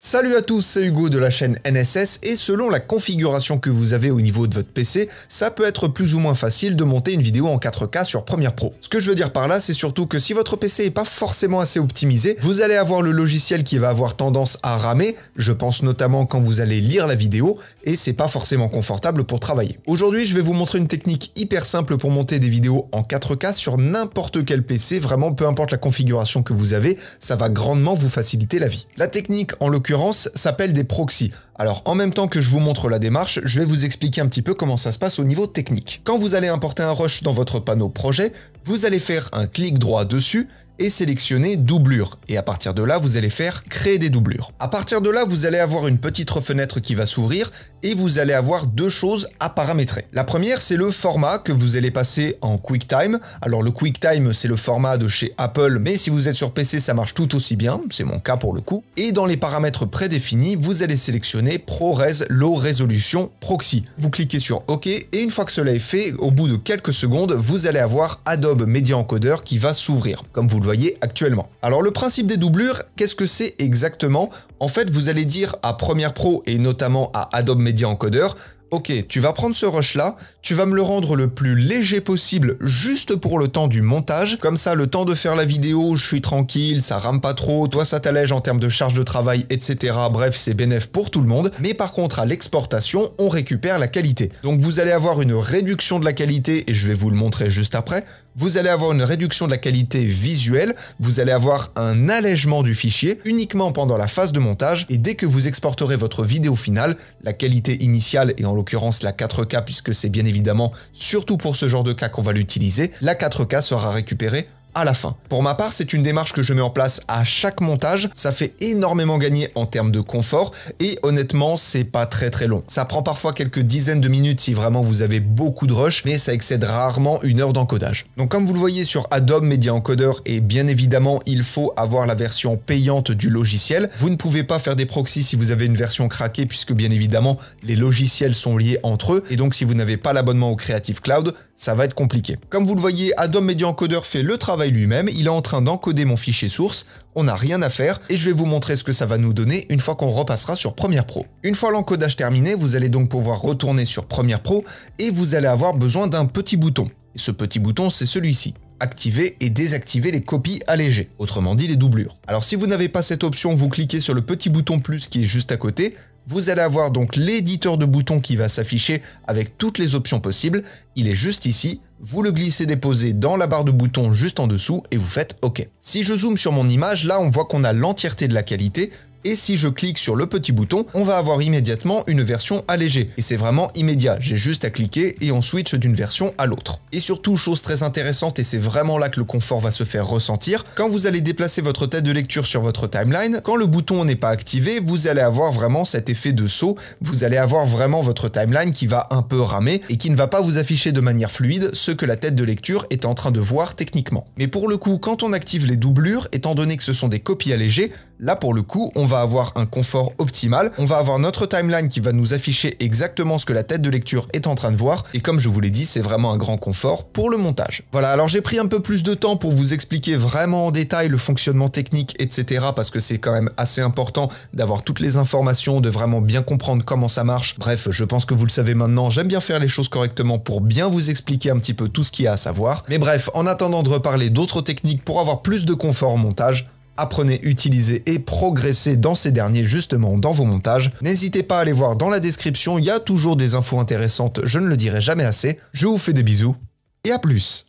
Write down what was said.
Salut à tous, c'est Hugo de la chaîne NSS et selon la configuration que vous avez au niveau de votre PC, ça peut être plus ou moins facile de monter une vidéo en 4K sur Premiere Pro. Ce que je veux dire par là, c'est surtout que si votre PC n'est pas forcément assez optimisé, vous allez avoir le logiciel qui va avoir tendance à ramer, je pense notamment quand vous allez lire la vidéo, et c'est pas forcément confortable pour travailler. Aujourd'hui, je vais vous montrer une technique hyper simple pour monter des vidéos en 4K sur n'importe quel PC, vraiment peu importe la configuration que vous avez, ça va grandement vous faciliter la vie. La technique, en l'occurrence, s'appelle des proxys. Alors en même temps que je vous montre la démarche, je vais vous expliquer un petit peu comment ça se passe au niveau technique. Quand vous allez importer un rush dans votre panneau projet, vous allez faire un clic droit dessus et sélectionner doublure. Et à partir de là, vous allez faire créer des doublures. À partir de là, vous allez avoir une petite fenêtre qui va s'ouvrir et vous allez avoir deux choses à paramétrer. La première, c'est le format que vous allez passer en QuickTime. Alors le QuickTime, c'est le format de chez Apple, mais si vous êtes sur PC, ça marche tout aussi bien. C'est mon cas pour le coup. Et dans les paramètres prédéfinis, vous allez sélectionner ProRes Low Resolution Proxy. Vous cliquez sur OK et une fois que cela est fait, au bout de quelques secondes, vous allez avoir Adobe Media Encoder qui va s'ouvrir, comme vous le voyez actuellement. Alors le principe des doublures, qu'est-ce que c'est exactement? En fait, vous allez dire à Premiere Pro et notamment à Adobe Media Encoder, ok, tu vas prendre ce rush-là, tu vas me le rendre le plus léger possible juste pour le temps du montage. Comme ça, le temps de faire la vidéo, je suis tranquille, ça rame pas trop, toi ça t'allège en termes de charge de travail, etc. Bref, c'est bénéf pour tout le monde. Mais par contre, à l'exportation, on récupère la qualité. Donc vous allez avoir une réduction de la qualité, et je vais vous le montrer juste après. Vous allez avoir une réduction de la qualité visuelle, vous allez avoir un allègement du fichier uniquement pendant la phase de montage, et dès que vous exporterez votre vidéo finale, la qualité initiale, et en l'occurrence la 4K puisque c'est bien évidemment surtout pour ce genre de cas qu'on va l'utiliser, la 4K sera récupérée à la fin. Pour ma part, c'est une démarche que je mets en place à chaque montage, ça fait énormément gagner en termes de confort et honnêtement, c'est pas très long. Ça prend parfois quelques dizaines de minutes si vraiment vous avez beaucoup de rush, mais ça excède rarement une heure d'encodage. Donc comme vous le voyez sur Adobe Media Encoder, et bien évidemment, il faut avoir la version payante du logiciel. Vous ne pouvez pas faire des proxys si vous avez une version craquée puisque bien évidemment, les logiciels sont liés entre eux et donc si vous n'avez pas l'abonnement au Creative Cloud, ça va être compliqué. Comme vous le voyez, Adobe Media Encoder fait le travail lui-même, il est en train d'encoder mon fichier source, on n'a rien à faire et je vais vous montrer ce que ça va nous donner une fois qu'on repassera sur Premiere Pro. Une fois l'encodage terminé, vous allez donc pouvoir retourner sur Premiere Pro et vous allez avoir besoin d'un petit bouton. Et ce petit bouton, c'est celui-ci. Activer et désactiver les copies allégées, autrement dit les doublures. Alors si vous n'avez pas cette option, vous cliquez sur le petit bouton plus qui est juste à côté, vous allez avoir donc l'éditeur de boutons qui va s'afficher avec toutes les options possibles, il est juste ici, vous le glissez-déposez dans la barre de boutons juste en dessous et vous faites OK. Si je zoome sur mon image, là on voit qu'on a l'entièreté de la qualité, et si je clique sur le petit bouton, on va avoir immédiatement une version allégée. Et c'est vraiment immédiat, j'ai juste à cliquer et on switch d'une version à l'autre. Et surtout, chose très intéressante, et c'est vraiment là que le confort va se faire ressentir, quand vous allez déplacer votre tête de lecture sur votre timeline, quand le bouton n'est pas activé, vous allez avoir vraiment cet effet de saut, vous allez avoir vraiment votre timeline qui va un peu ramer et qui ne va pas vous afficher de manière fluide ce que la tête de lecture est en train de voir techniquement. Mais pour le coup, quand on active les doublures, étant donné que ce sont des copies allégées, là pour le coup, on va avoir un confort optimal, on va avoir notre timeline qui va nous afficher exactement ce que la tête de lecture est en train de voir, et comme je vous l'ai dit, c'est vraiment un grand confort pour le montage. Voilà, alors j'ai pris un peu plus de temps pour vous expliquer vraiment en détail le fonctionnement technique, etc. parce que c'est quand même assez important d'avoir toutes les informations, de vraiment bien comprendre comment ça marche. Bref, je pense que vous le savez maintenant, j'aime bien faire les choses correctement pour bien vous expliquer un petit peu tout ce qu'il y a à savoir. Mais bref, en attendant de reparler d'autres techniques pour avoir plus de confort au montage, apprenez, utilisez et progressez dans ces derniers justement dans vos montages. N'hésitez pas à aller voir dans la description, il y a toujours des infos intéressantes, je ne le dirai jamais assez. Je vous fais des bisous et à plus.